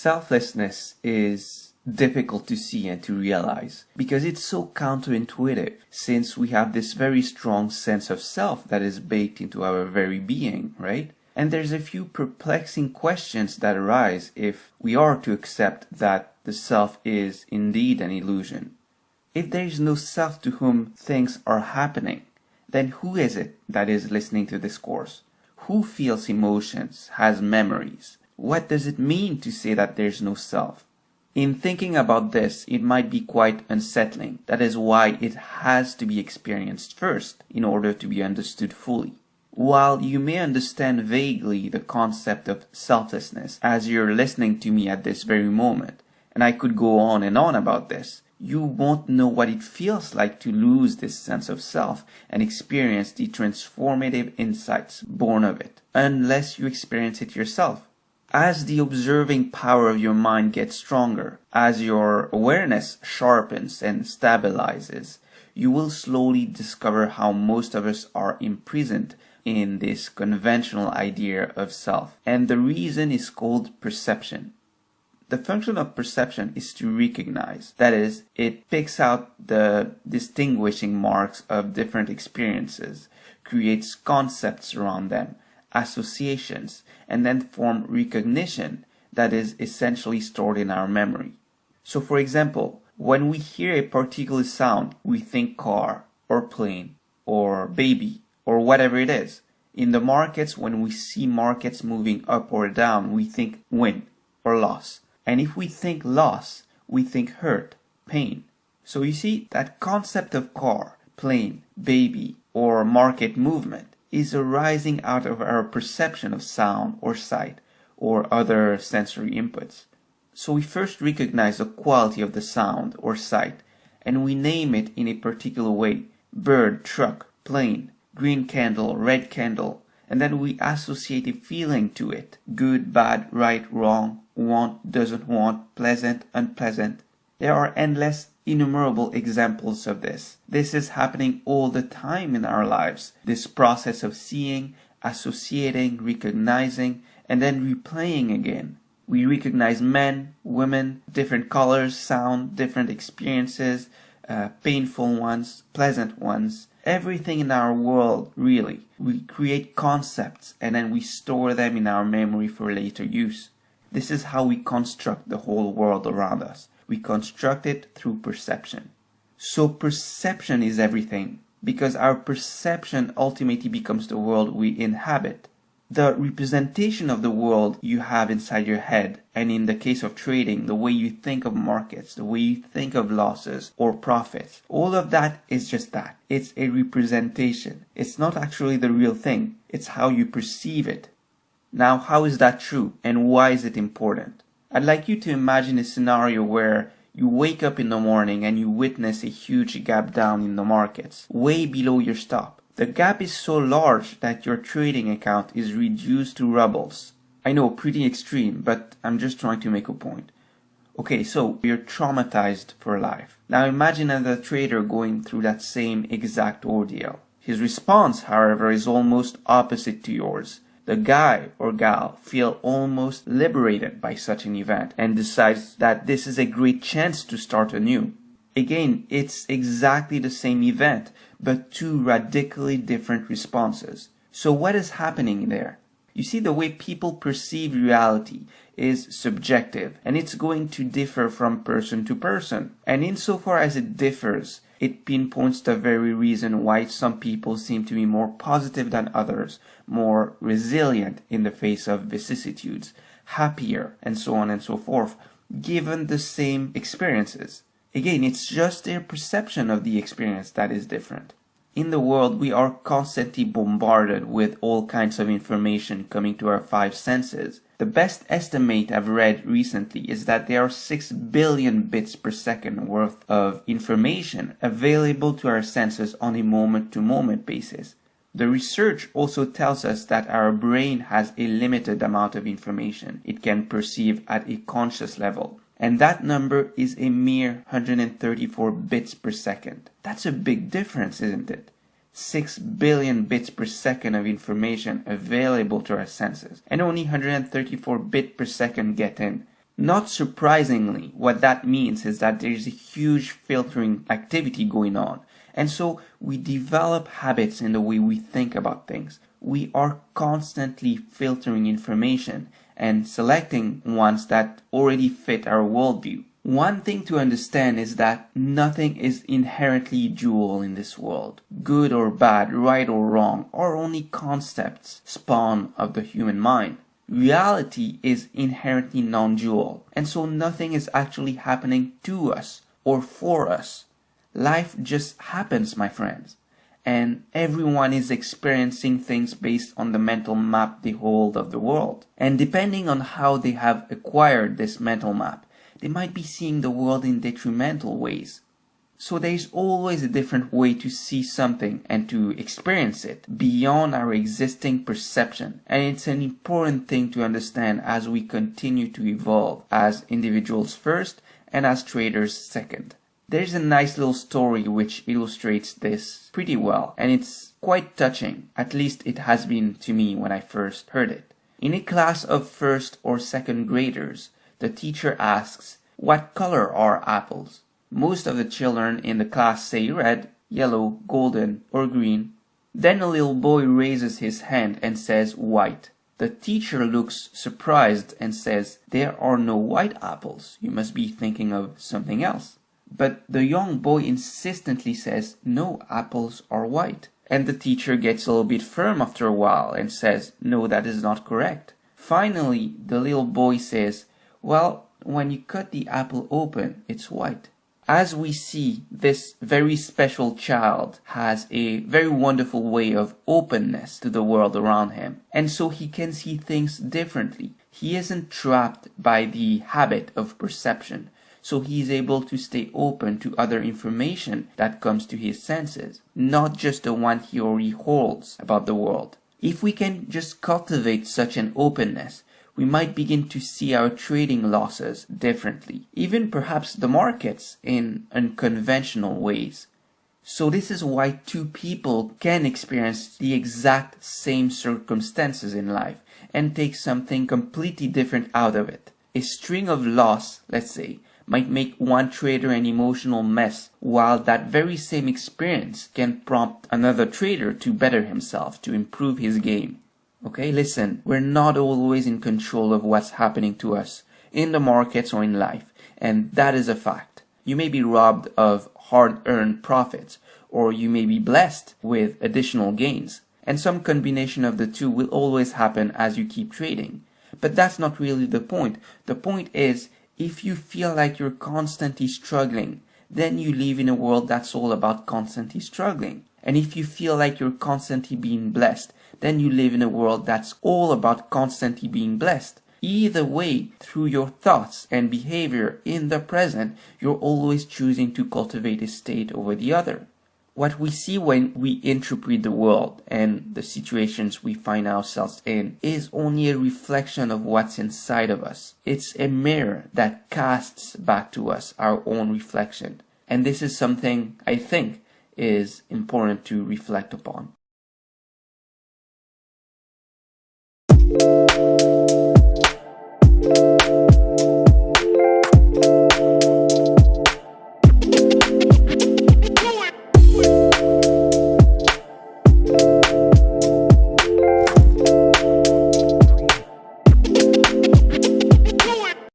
Selflessness is difficult to see and to realize because it's so counterintuitive, since we have this very strong sense of self that is baked into our very being, right? And there's a few perplexing questions that arise if we are to accept that the self is indeed an illusion. If there is no self to whom things are happening, then who is it that is listening to this course? Who feels emotions, has memories? What does it mean to say that there's no self? In thinking about this, it might be quite unsettling. That is why it has to be experienced first in order to be understood fully. While you may understand vaguely the concept of selflessness as you're listening to me at this very moment, and I could go on and on about this, you won't know what it feels like to lose this sense of self and experience the transformative insights born of it, unless you experience it yourself. As the observing power of your mind gets stronger, as your awareness sharpens and stabilizes, you will slowly discover how most of us are imprisoned in this conventional idea of self. And the reason is called perception. The function of perception is to recognize. That is, it picks out the distinguishing marks of different experiences, creates concepts around them, associations, and then form recognition that is essentially stored in our memory. So for example, when we hear a particular sound, we think car, or plane, or baby, or whatever it is. In the markets, when we see markets moving up or down, we think win or loss. And if we think loss, we think hurt, pain. So you see, that concept of car, plane, baby, or market movement is arising out of our perception of sound or sight or other sensory inputs. So we first recognize the quality of the sound or sight, and we name it in a particular way: bird, truck, plane, green candle, red candle, and then we associate a feeling to it: good, bad, right, wrong, want, doesn't want, pleasant, unpleasant. There are endless, innumerable examples of this. This is happening all the time in our lives. This process of seeing, associating, recognizing, and then replaying again. We recognize men, women, different colors, sound, different experiences, painful ones, pleasant ones. Everything in our world, really. We create concepts and then we store them in our memory for later use. This is how we construct the whole world around us. We construct it through perception. So perception is everything, because our perception ultimately becomes the world we inhabit. The representation of the world you have inside your head, and in the case of trading, the way you think of markets, the way you think of losses or profits, all of that is just that. It's a representation. It's not actually the real thing. It's how you perceive it. Now, how is that true, and why is it important? I'd like you to imagine a scenario where you wake up in the morning and you witness a huge gap down in the markets, way below your stop. The gap is so large that your trading account is reduced to rubbles. I know, pretty extreme, but I'm just trying to make a point. Okay, so you're traumatized for life. Now imagine another trader going through that same exact ordeal. His response, however, is almost opposite to yours. The guy or gal feel almost liberated by such an event and decides that this is a great chance to start anew. Again, it's exactly the same event, but two radically different responses. So what is happening there? You see, the way people perceive reality is subjective, and it's going to differ from person to person. And insofar as it differs, it pinpoints the very reason why some people seem to be more positive than others, more resilient in the face of vicissitudes, happier, and so on and so forth, given the same experiences. Again, it's just their perception of the experience that is different. In the world, we are constantly bombarded with all kinds of information coming to our five senses. The best estimate I've read recently is that there are 6 billion bits per second worth of information available to our senses on a moment-to-moment basis. The research also tells us that our brain has a limited amount of information it can perceive at a conscious level. And that number is a mere 134 bits per second. That's a big difference, isn't it? 6 billion bits per second of information available to our senses, and only 134 bits per second get in. Not surprisingly, what that means is that there is a huge filtering activity going on. And so we develop habits in the way we think about things. We are constantly filtering information and selecting ones that already fit our worldview. One thing to understand is that nothing is inherently dual in this world. Good or bad, right or wrong, are only concepts spawn of the human mind. Reality is inherently non-dual, and so nothing is actually happening to us or for us. Life just happens, my friends, and everyone is experiencing things based on the mental map they hold of the world. And depending on how they have acquired this mental map, they might be seeing the world in detrimental ways. So there is always a different way to see something and to experience it beyond our existing perception. And it's an important thing to understand as we continue to evolve as individuals first and as traders second. There's a nice little story which illustrates this pretty well, and it's quite touching. At least it has been to me when I first heard it. In a class of first or second graders, the teacher asks, "What color are apples?" Most of the children in the class say red, yellow, golden, or green. Then a little boy raises his hand and says white. The teacher looks surprised and says, "There are no white apples. You must be thinking of something else." But the young boy insistently says, "No, apples are white." And the teacher gets a little bit firm after a while and says, "No, that is not correct." Finally, the little boy says, "Well, when you cut the apple open, it's white." As we see, this very special child has a very wonderful way of openness to the world around him, and so he can see things differently. He isn't trapped by the habit of perception, so he is able to stay open to other information that comes to his senses, not just the one he already holds about the world. If we can just cultivate such an openness, we might begin to see our trading losses differently, even perhaps the markets in unconventional ways. So this is why two people can experience the exact same circumstances in life and take something completely different out of it. A string of loss, let's say, might make one trader an emotional mess, while that very same experience can prompt another trader to better himself, to improve his game. Okay, listen, we're not always in control of what's happening to us in the markets or in life, and that is a fact. You may be robbed of hard-earned profits, or you may be blessed with additional gains, and some combination of the two will always happen as you keep trading. But that's not really the point. The point is, if you feel like you're constantly struggling, then you live in a world that's all about constantly struggling. And if you feel like you're constantly being blessed, then you live in a world that's all about constantly being blessed. Either way, through your thoughts and behavior in the present, you're always choosing to cultivate a state over the other. What we see when we interpret the world and the situations we find ourselves in is only a reflection of what's inside of us. It's a mirror that casts back to us our own reflection. And this is something I think is important to reflect upon.